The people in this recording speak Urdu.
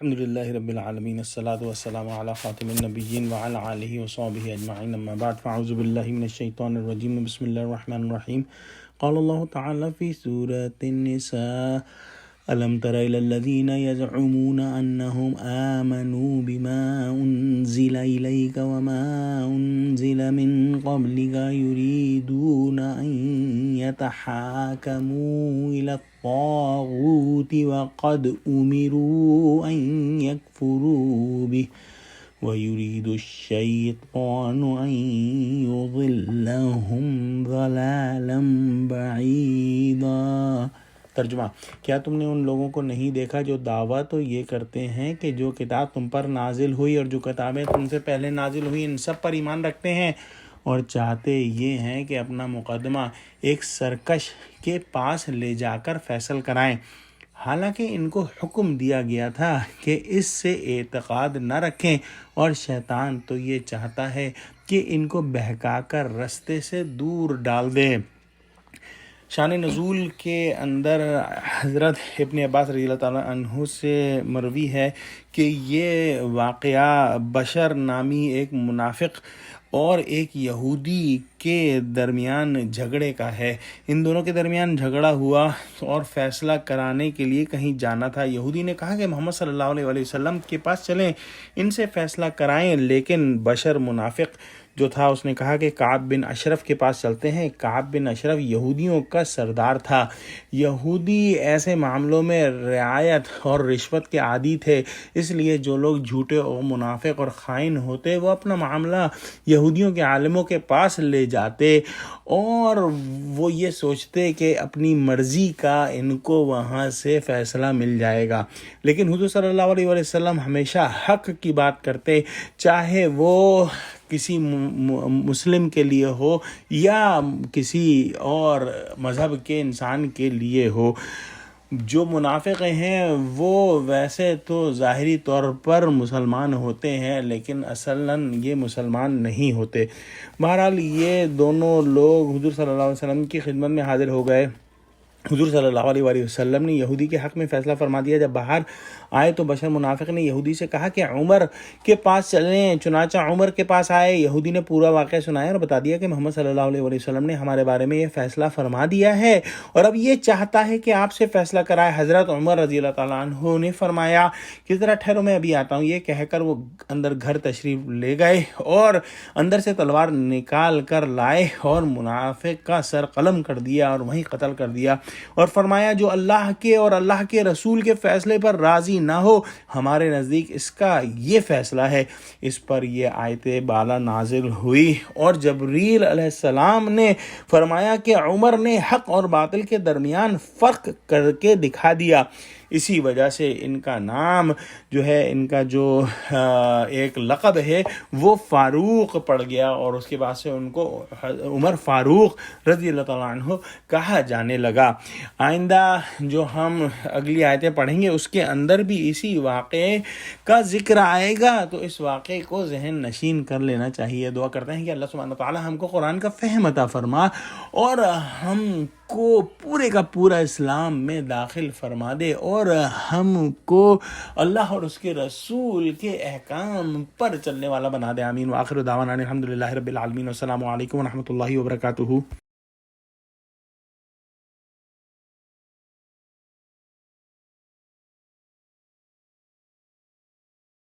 الحمد لله رب العالمين الصلاة والسلام على خاتم النبيين وعلى آله وصحبه أجمعين أما بعد فأعوذ بالله من الشيطان الرجيم بسم الله الرحمن الرحيم قال الله تعالى في سورة النساء ألم تر إلى الذين يزعمون أنهم آمنوا بما أنزل إليك وما أنزل من قبلك يريدون أن يتحاكموا إلى الطاغوت وقد أمروا أن يكفروا به ويريد الشيطان أن يضلهم ضلالا بعيدا۔ ترجمہ: کیا تم نے ان لوگوں کو نہیں دیکھا جو دعویٰ تو یہ کرتے ہیں کہ جو کتاب تم پر نازل ہوئی اور جو کتابیں تم سے پہلے نازل ہوئی ان سب پر ایمان رکھتے ہیں اور چاہتے یہ ہیں کہ اپنا مقدمہ ایک سرکش کے پاس لے جا کر فیصل کرائیں، حالانکہ ان کو حکم دیا گیا تھا کہ اس سے اعتقاد نہ رکھیں، اور شیطان تو یہ چاہتا ہے کہ ان کو بہکا کر رستے سے دور ڈال دے۔ شان نزول کے اندر حضرت ابن عباس رضی اللہ تعالیٰ عنہ سے مروی ہے کہ یہ واقعہ بشر نامی ایک منافق اور ایک یہودی کے درمیان جھگڑے کا ہے۔ ان دونوں کے درمیان جھگڑا ہوا اور فیصلہ کرانے کے لیے کہیں جانا تھا۔ یہودی نے کہا کہ محمد صلی اللہ علیہ وسلم کے پاس چلیں، ان سے فیصلہ کرائیں، لیکن بشر منافق جو تھا اس نے کہا کہ کعب بن اشرف کے پاس چلتے ہیں۔ کعب بن اشرف یہودیوں کا سردار تھا۔ یہودی ایسے معاملوں میں رعایت اور رشوت کے عادی تھے، اس لیے جو لوگ جھوٹے اور منافق اور خائن ہوتے وہ اپنا معاملہ یہودیوں کے عالموں کے پاس لے جاتے اور وہ یہ سوچتے کہ اپنی مرضی کا ان کو وہاں سے فیصلہ مل جائے گا، لیکن حضور صلی اللہ علیہ وسلم ہمیشہ حق کی بات کرتے، چاہے وہ کسی مسلم کے لیے ہو یا کسی اور مذہب کے انسان کے لیے ہو۔ جو منافق ہیں وہ ویسے تو ظاہری طور پر مسلمان ہوتے ہیں لیکن اصلاً یہ مسلمان نہیں ہوتے۔ بہرحال یہ دونوں لوگ حضور صلی اللہ علیہ وسلم کی خدمت میں حاضر ہو گئے۔ حضور صلی اللہ علیہ وسلم نے یہودی کے حق میں فیصلہ فرما دیا۔ جب باہر آئے تو بشر منافق نے یہودی سے کہا کہ عمر کے پاس چلیں، چنانچہ عمر کے پاس آئے۔ یہودی نے پورا واقعہ سنایا اور بتا دیا کہ محمد صلی اللہ علیہ وسلم نے ہمارے بارے میں یہ فیصلہ فرما دیا ہے اور اب یہ چاہتا ہے کہ آپ سے فیصلہ کرائے۔ حضرت عمر رضی اللہ تعالیٰ عنہ نے فرمایا کہ ذرا ٹھہرو، میں ابھی آتا ہوں۔ یہ کہہ کر وہ اندر گھر تشریف لے گئے اور اندر سے تلوار نکال کر لائے اور منافق کا سر قلم کر دیا اور وہیں قتل کر دیا، اور فرمایا جو اللہ کے اور اللہ کے رسول کے فیصلے پر راضی نہ ہو ہمارے نزدیک اس کا یہ فیصلہ ہے۔ اس پر یہ آیت بالا نازل ہوئی اور جبریل علیہ السلام نے فرمایا کہ عمر نے حق اور باطل کے درمیان فرق کر کے دکھا دیا۔ اسی وجہ سے ان کا نام جو ہے، ان کا جو ایک لقب ہے وہ فاروق پڑ گیا، اور اس کے بعد سے ان کو عمر فاروق رضی اللہ تعالیٰ عنہ کہا جانے لگا۔ آئندہ جو ہم اگلی آیتیں پڑھیں گے اس کے اندر بھی اسی واقعے کا ذکر آئے گا، تو اس واقعے کو ذہن نشین کر لینا چاہیے۔ دعا کرتے ہیں کہ اللہ سبحانہ تعالیٰ ہم کو قرآن کا فہم عطا فرما اور ہم کو پورے کا پورا اسلام میں داخل فرما دے اور ہم کو اللہ اور اس کے رسول کے احکام پر چلنے والا بنا دے۔ آمین۔ وآخر دعوانا الحمد للہ رب العالمین۔ والسلام علیکم ورحمۃ اللہ وبرکاتہ۔